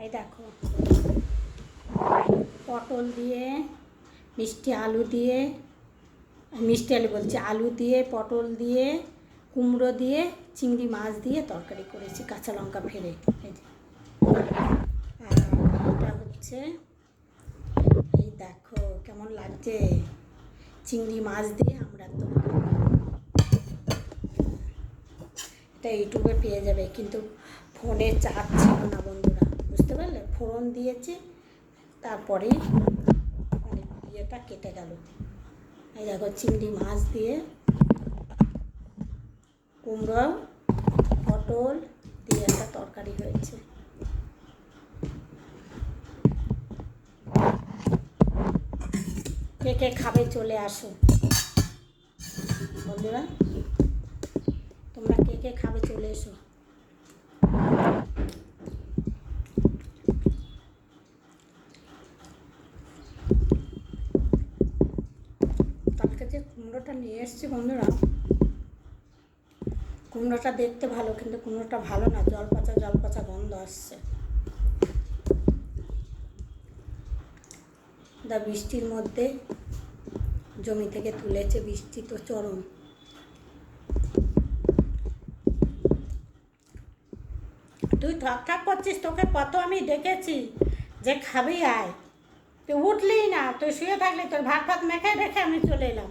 এই দেখো, পটল দিয়ে, মিষ্টি আলু দিয়ে, মিষ্টি আলু বলছি, আলু দিয়ে, পটল দিয়ে, কুমড়ো দিয়ে, চিংড়ি মাছ দিয়ে তরকারি করেছি কাঁচা লঙ্কা ফেলে। এই যে, আর এটা হচ্ছে, এই দেখো কেমন লাগছে, চিংড়ি মাছ দিয়ে আমরা তরকারি। এটা ইউটিউবে পেয়ে যাবে, কিন্তু ফোনে চার্জ ছিল না বন্ধুরা, বুঝতে পারলে? ফোড়ন দিয়েছি, তারপরে মানে ইয়েটা কেটে গেল। এই দেখো চিংড়ি মাছ দিয়ে, কুমড়ো, পটল দিয়ে একটা তরকারি হয়েছে। কে কে খাবে চলে আসো বন্ধুরা, তোমরা কে কে খাবে চলে এসো। কালকে যে কুমড়োটা নিয়ে এসছি বন্ধুরা, কুমড়োটা দেখতে ভালো, কিন্তু কুমড়োটা ভালো না, জল পচা গন্ধ আসছে। বৃষ্টির মধ্যে জমি থেকে তুলেছে, বৃষ্টি তো চরম। তুই ঠকঠাক করছিস, তোকে কত আমি ডেকেছি যে খাবি আয়, তুই উঠলি না, তুই শুয়ে থাকলি, তোর ভাত ভাত মেখে রেখে আমি চলে এলাম।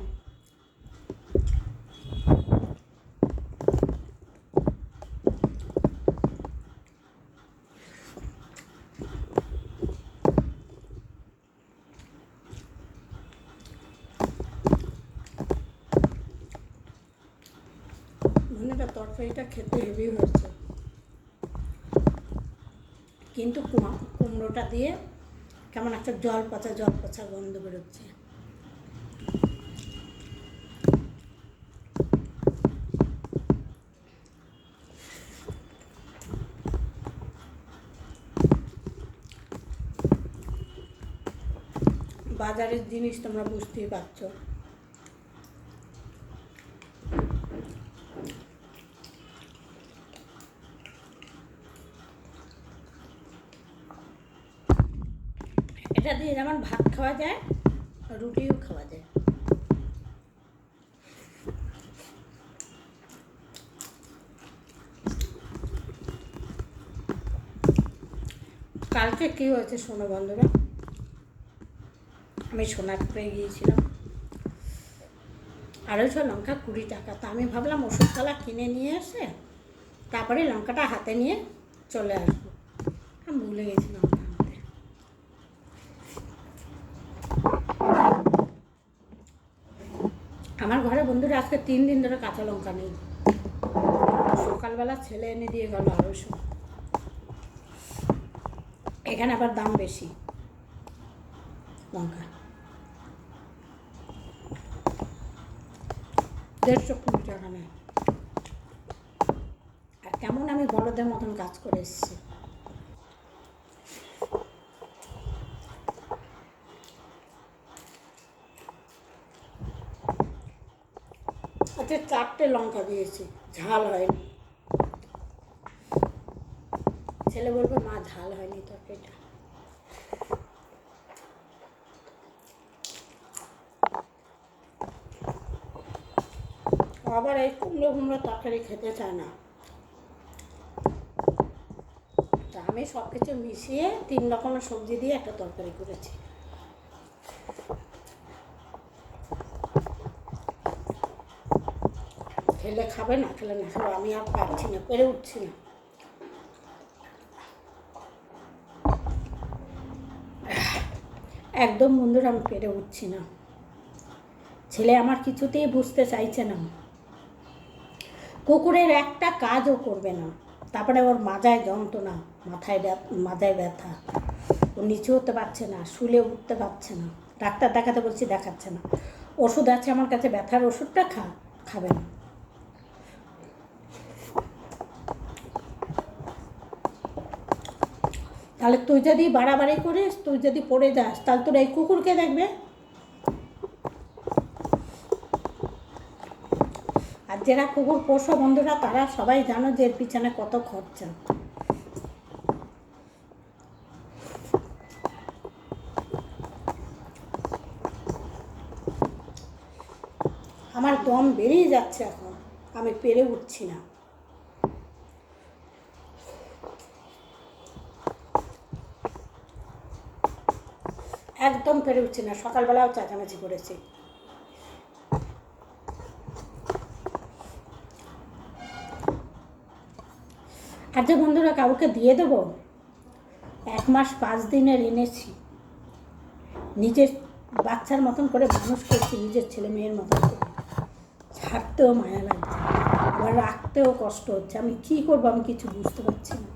ধনেটা তরকারিটা খেতে হেভি হয়েছে, কিন্তু কুমড়োটা দিয়ে কেমন একটা জল পচা গন্ধ বেরোচ্ছে। বাজারের জিনিস তোমরা বুঝতেই পারছো। এটা দিয়ে যেমন ভাত খাওয়া যায়, রুটিও খাওয়া যায়। কালকে কী হয়েছে শোনো বন্ধুরা, আমি সোনারপুরে গিয়েছিলাম, 250 লঙ্কা 20 টাকা। তা আমি ভাবলাম ওষুধতলা কিনে নিয়ে এসে তারপরে লঙ্কাটা হাতে নিয়ে চলে আসবো, আমি ভুলে গেছি লঙ্কা আনতে। আমার ঘরে বন্ধুরা আজকে 3 দিন ধরে কাঁচা লঙ্কা নেই। সকালবেলা ছেলে এনে দিয়ে গেল 250। এখানে আবার দাম বেশি লঙ্কা, 150 টাকা নেয়। আর কেমন আমি বড়দের মতন কাজ করে এসেছি। আচ্ছা 4টে লঙ্কা দিয়েছি, ঝাল হয়নি। ছেলে বলবে মা ঝাল হয়নি তরকারিটা। আবার এই কুমড়ো তরকারি খেতে চায় না, তা আমি সব কিছু মিশিয়ে 3 রকমের সবজি দিয়ে একটা তরকারি করেছি। খেলে খাবে, না খেলে না খাবে, আমি আর পারছি না, পেরে উঠছি না। একদম বন্ধুরা আমি পেরে উঠছি না। ছেলে আমার কিছুতেই বুঝতে চাইছে না, কুকুরের একটা কাজও করবে না, তারপরে ওর মাজায় যন্ত্রণা, মাথায় ব্যথা, ও নিচু হতে পারছে না, শুলে উঠতে পারছে না, ডাক্তার দেখাতে বলছি, দেখাচ্ছে না। ওষুধ আছে আমার কাছে, ব্যথার ওষুধটা খাবে না। তাহলে তুই যদি বাড়াবাড়ি করিস, তুই যদি পড়ে যাস, তাহলে তোর এই কুকুরকে দেখবে। আর যারা কুকুর পোষো বন্ধুরা, তারা সবাই জানো যে এর পিছনে কত খরচা। আমার দম বেরিয়ে যাচ্ছে এখন, আমি পেরে উঠছি না। একদম পেরে উঠছি না, সকালবেলাও চেঁচামেচি করেছি। আর যে বন্ধুরা কাউকে দিয়ে দেবো, 1 মাস 5 দিনের এনেছি, নিজের বাচ্চার মতন করে মানুষ করছি, নিজের ছেলে মেয়ের মতন করে, ছাড়তেও মায়া লাগছে, আবার রাখতেও কষ্ট হচ্ছে। আমি কী করবো, আমি কিছু বুঝতে পারছি না।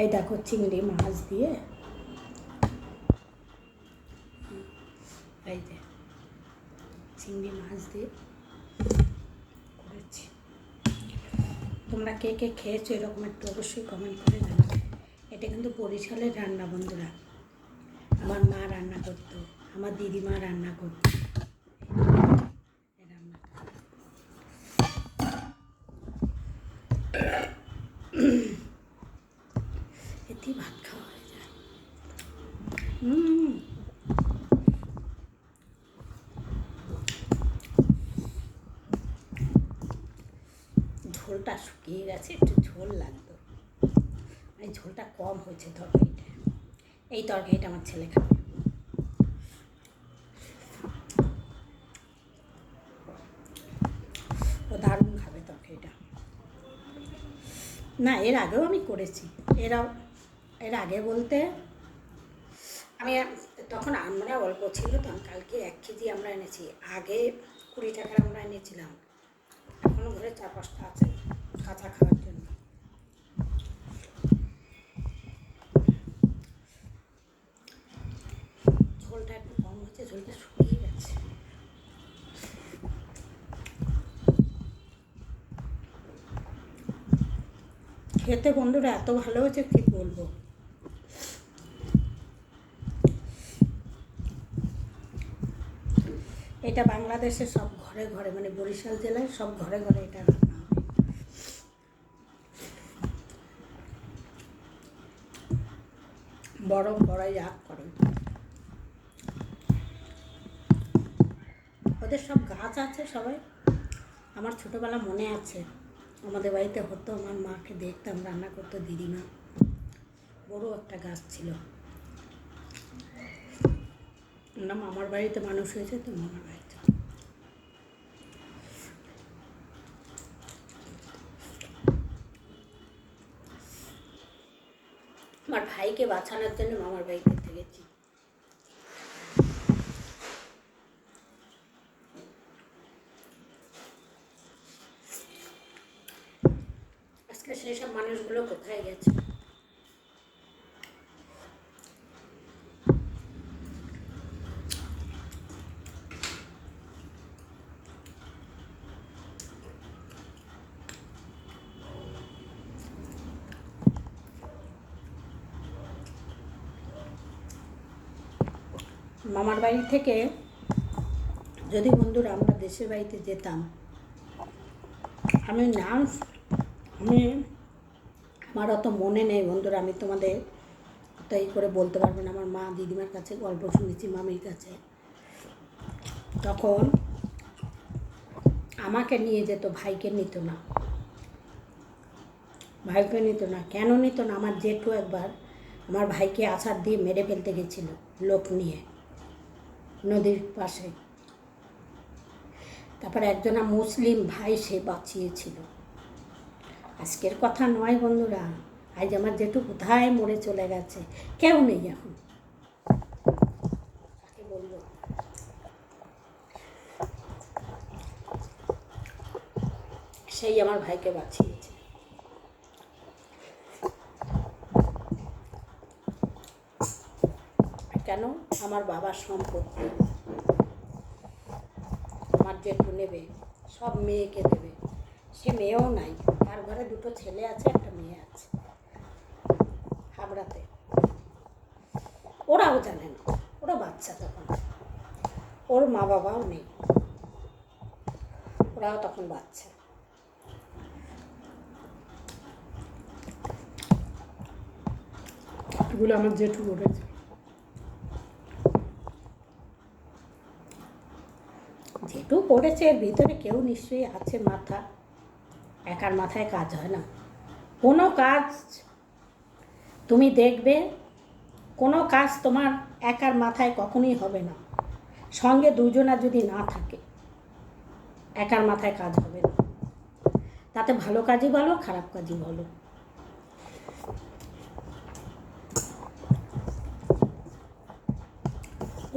এই দেখো চিংড়ি মাছ দিয়ে, এই যে চিংড়ি মাছ দিয়ে করেছি। তোমরা কে কে খেয়েছো এরকম একটু অবশ্যই কমেন্ট করে জানাবে। এটা কিন্তু বরিশালের রান্না বন্ধুরা, আমার মা রান্না করতো, আমার দিদিমা রান্না করতো রান্নাটা। এতেই ভাত খাওয়া হয়ে যায়। ঝোলটা শুকিয়ে গেছে, একটু ঝোল লাগতো, এই ঝোলটা কম হয়েছে তরকারিটা। এই তরকারিটা আমার ছেলে খাবে, ও দারুণ খাবে তরকারিটা। না, এর আগেও আমি করেছি, এর আগে বলতে আমি তখন আমরা অল্প ছিল, তখন কালকে 1 কেজি আমরা এনেছি, আগে 20 টাকার আমরা এনেছিলাম, এখনও ঘরে 4-5টা আছে কাঁচা খাওয়ার জন্য। ঝোলটা একটু কম হচ্ছে, ঝোলটা শুকিয়ে গেছে। খেতে বন্ধুরা এত ভালো হয়েছে কী বলবো। এটা বাংলাদেশের সব ঘরে ঘরে, মানে বরিশাল জেলায় সব ঘরে ঘরে এটা রান্না হবে। বড় বড়াই রাগ করে, ওদের সব গাছ আছে সবাই। আমার ছোটোবেলা মনে আছে, আমাদের বাড়িতে হতো, আমার মাকে দেখতাম রান্না করতো দিদিমা, বড় একটা গাছ ছিল। আমরা মামার বাড়িতে মানুষ হয়েছে তো, মামার বাড়িতে। আমার ভাইকে বাঁচানোর জন্য মামার বাড়িতে থেকেছি। আজকে সেই সব মানুষগুলো কোথায় গেছে? মামার বাড়ি থেকে যদি বন্ধুরা আমরা দেশের বাড়িতে যেতাম, আমি আমার অত মনে নেই বন্ধুরা, আমি তোমাদের তাই করে বলতে পারবো না। আমার মা দিদিমার কাছে গল্প শুনেছি, মামির কাছে, তখন আমাকে নিয়ে যেত, ভাইকে নিত না। ভাইকে নিত না, কেন নিত না? আমার জেঠু একবার আমার ভাইকে আছাড় দিয়ে মেরে ফেলতে গেছিল লোক নিয়ে নদীর পাশে। তারপরে একজনা মুসলিম ভাই সে বাঁচিয়েছিল। আজকের কথা নয় বন্ধুরা, আজ আমার জেঠু কোথায় মরে চলে গেছে, কেউ নেই এখন। কাকে বলবো? সেই আমার ভাইকে বাঁচিয়েছে। কেন? আমার বাবার সম্পত্তি আমার জেঠু নেবে, সব মেয়েকে দেবে। সে মেয়েও নাই, তার ঘরে 2টো ছেলে আছে, একটা মেয়ে আছে হাবড়াতে। ওরাও জানে না, ওরা বাচ্চা তখন, ওর মা বাবাও নেই, ওরাও তখন বাচ্চা। এগুলো আমার জেঠু করেছে। করেছে এর ভিতরে কেউ নিশ্চয়ই আছে মাথা, একার মাথায় কাজ হয় না। কোনো কাজ তুমি দেখবে, কোনো কাজ তোমার একার মাথায় কখনোই হবে না, সঙ্গে দুজনা যদি না থাকে একার মাথায় কাজ হবে না। তাতে ভালো কাজই বলো, খারাপ কাজই বলো।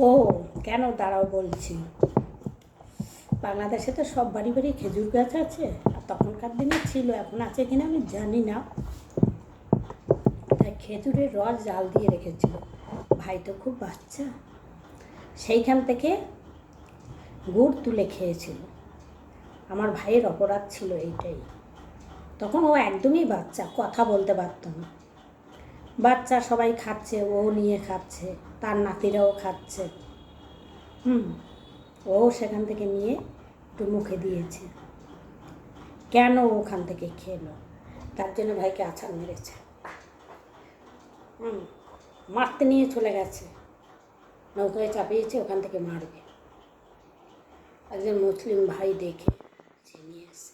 ও কেন, দাঁড়াও বলছি। বাংলাদেশে তো সব বাড়ি বাড়ি খেজুর গাছ আছে, আর তখনকার দিনে ছিল, এখন আছে কিনা আমি জানি না। তাই খেজুরের রস জাল দিয়ে রেখেছিল। ভাই তো খুব বাচ্চা, সেইখান থেকে গুড় তুলে খেয়েছিল। আমার ভাইয়ের অপরাধ ছিল এইটাই। তখন ও একদমই বাচ্চা, কথা বলতে পারত না। বাচ্চা সবাই খাচ্ছে, ও নিয়ে খাচ্ছে, তার নাতিরাও খাচ্ছে। ও সেখান থেকে নিয়ে একটু মুখে দিয়েছে। কেন ওখান থেকে খেলো, তার জন্য ভাইকে আছাড় মেরেছে। মারতে নিয়ে চলে গেছে, নৌকায় চাপিয়েছে, ওখান থেকে মারবে। একজন মুসলিম ভাই দেখে নিয়ে এসে,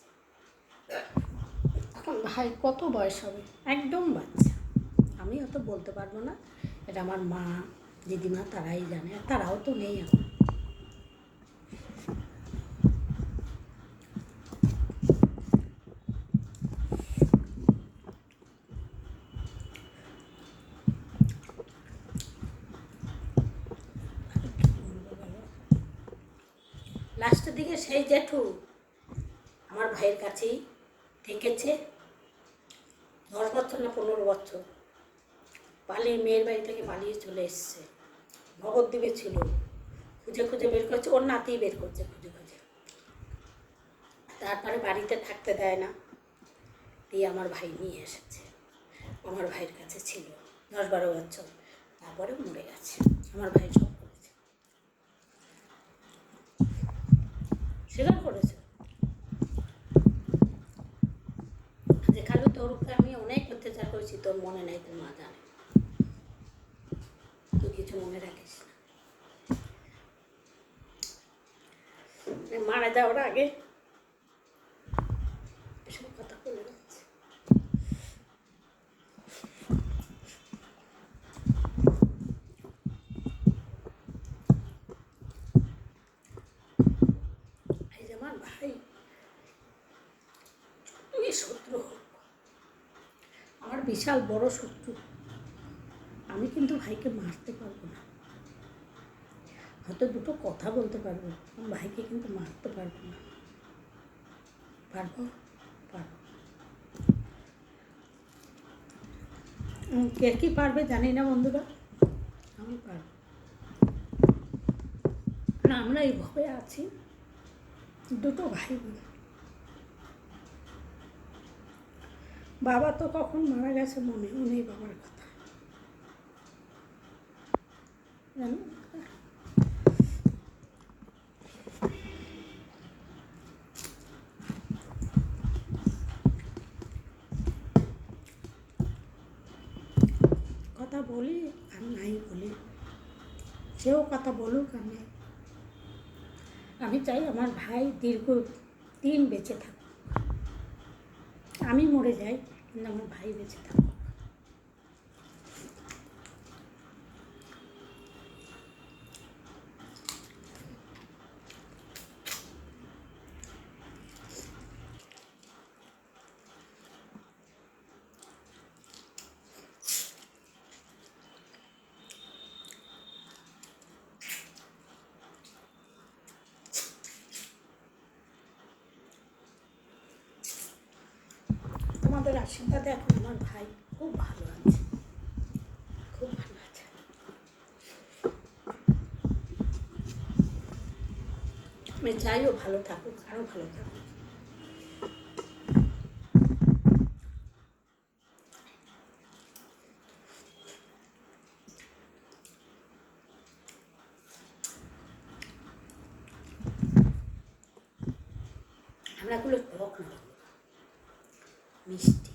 এখন ভাই কত বয়স হবে, একদম বাচ্চা। আমি অত বলতে পারবো না, এটা আমার মা দিদিমা তারাই জানে, আর তারাও তো নেই এখন। লাস্টের দিকে সেই জেঠু আমার ভাইয়ের কাছেই থেকেছে 10 বছর না 15 বছর। পালিয়ে মেয়ের বাড়ি থেকে পালিয়ে চলে এসছে। ভগৎদ্বীপে ছিল, খুঁজে খুঁজে বের করছে, ওর নাতি বের করছে খুঁজে খুঁজে। তারপরে বাড়িতে থাকতে দেয় না, দিয়ে আমার ভাই নিয়ে এসেছে। আমার ভাইয়ের কাছে ছিল 10-12 বছর, তারপরে মরে গেছে। আমার ভাই সব করেছে, স্বীকার করেছে। যে খালু, তোর উপরে আমি অনেক অত্যাচার করেছি, তোর মনে নেই, তোর মা জানে, তুই কিছু মনে রাখিস না। মারা যাওয়ার আগে এসব কথা বলে যাচ্ছে। এই যে আমার ভাই, তুই শত্রু হোক, আমার বিশাল বড় শত্রু, আমি কিন্তু ভাইকে মারতে পারবো না। হয়তো দুটো কথা বলতে পারবো, আমার ভাইকে কিন্তু মারতে পারবো না। পারবো? পারবো। কে কি পারবে জানি না বন্ধুরা, আমি পারবো না। আমরা এইভাবে আছি, দুটো ভাই বোন। বাবা তো কখন মারা গেছে মনেও নেই বাবার কথা, জানো। কথা বলি আর নাই বলি, সেও কথা বলুক আর নাই। আমি চাই আমার ভাই দীর্ঘদিন বেঁচে থাকুক। আমি মরে যাই, কিন্তু আমার ভাই বেঁচে থাকুক। তোমাদের আশীর্বাদে এখন আমার ভাই খুব ভালো আছে, খুব ভালো আছে। আমি চাইও ভালো থাকুক, আরও ভালো থাকুক। আমরা এগুলো টক না, মিষ্টি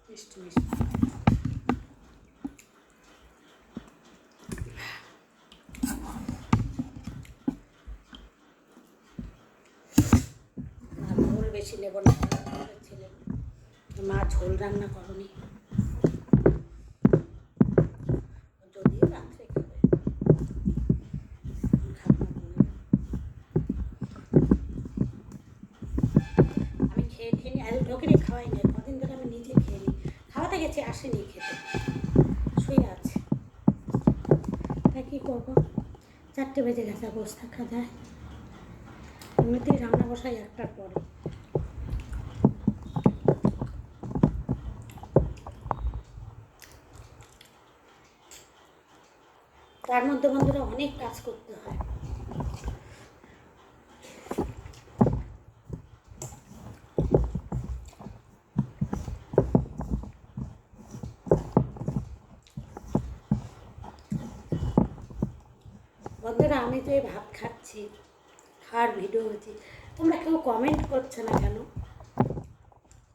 মিষ্টি মিষ্টি। নেব না, ছেলে মা ঝোল রান্না করনি, যদিও রাত্রে খাবে, আমি খেয়ে খেয়ে নিই, আজ ঢোকেরে খাওয়াই না, কদিন ধরে আমি নিজে খেয়ে নিই, খাওয়াতে গেছি আসেনি খেতে, শুয়ে আছে, তাই কী করবো, 4টে বেজে গেছে, বসে থাকা যায়, এমনিতেই রান্না বসাই 1টার পরে। তার মধ্যে বন্ধুরা অনেক কাজ করতে হয়, বন্ধুরা আমি তো এই ভাত খাচ্ছি, খাওয়ার ভিডিও হচ্ছে, তোমরা কেউ কমেন্ট করছে না কেন?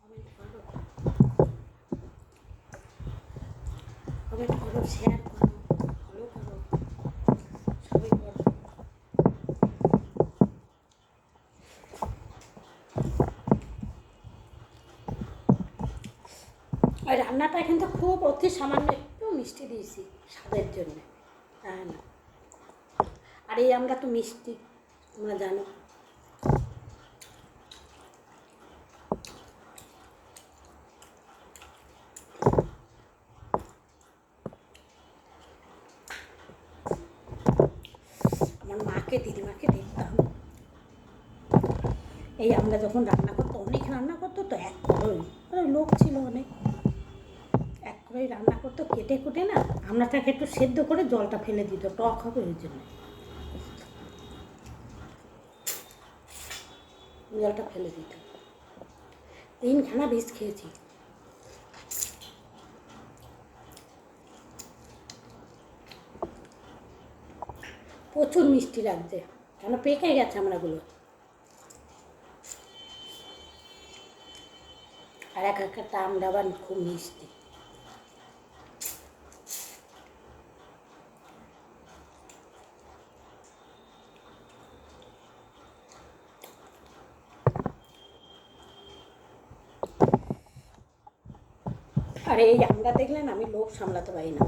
কমেন্ট করো, কমেন্ট করো, শেয়ার করো, ফলো করো, সবাই করো। আর রান্নাটা কিন্তু খুব অতি সামান্য একটু মিষ্টি দিয়েছি স্বাদের জন্য, হ্যাঁ না, আর এই আমরা তো মিষ্টি, তোমরা জানো। আমার মাকে দিদিমাকে দেখতাম, এই আমরা যখন রান্না করতো, অনেক রান্না করতো তো, এক কড়াই, লোক ছিল অনেক, এক কড়াই রান্না করতো, কেটে কুটে না আমরাটাকে একটু সেদ্ধ করে জলটা ফেলে দিত, টক হবে ওই জন্য জলটা ফেলে দিত। 3খানা বীজ খেয়েছি। প্রচুর মিষ্টি লাগছে, কেন পেকে গেছে আমরাগুলো, আর এক একটা আমটা আবার খুব মিষ্টি। আর এই আমরা দেখলে না, আমি লোভ সামলাতে পারি না,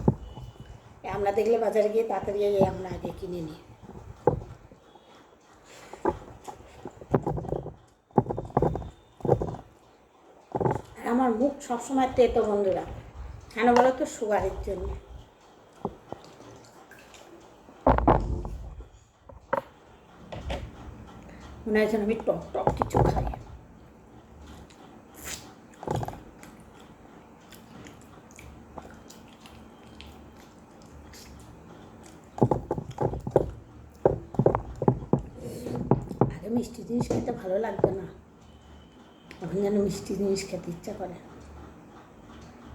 আমরা দেখলে বাজারে গিয়ে তাড়াতাড়ি এই আমরা আগে কিনে নিই। আর আমার মুখ সবসময় তেতো বন্ধুরা, কেন বলো তো? সুগারের জন্য। মনে হয় যেন আমি টক টক কিছু খাই। আগে মিষ্টি জিনিস খেতে ভালো লাগবে না, এখন যেন মিষ্টি জিনিস খেতে ইচ্ছা করে।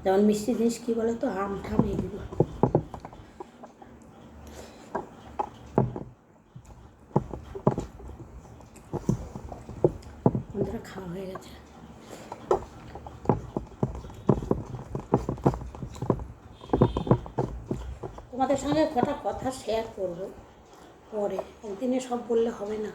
যেমন মিষ্টি জিনিস কী বলো তো, আম ঠাম এগুলো। বন্ধুরা খাওয়া হয়ে গেছে, তোমাদের সঙ্গে কটা কথা শেয়ার করবো পরে, একদিনে সব বললে হবে না।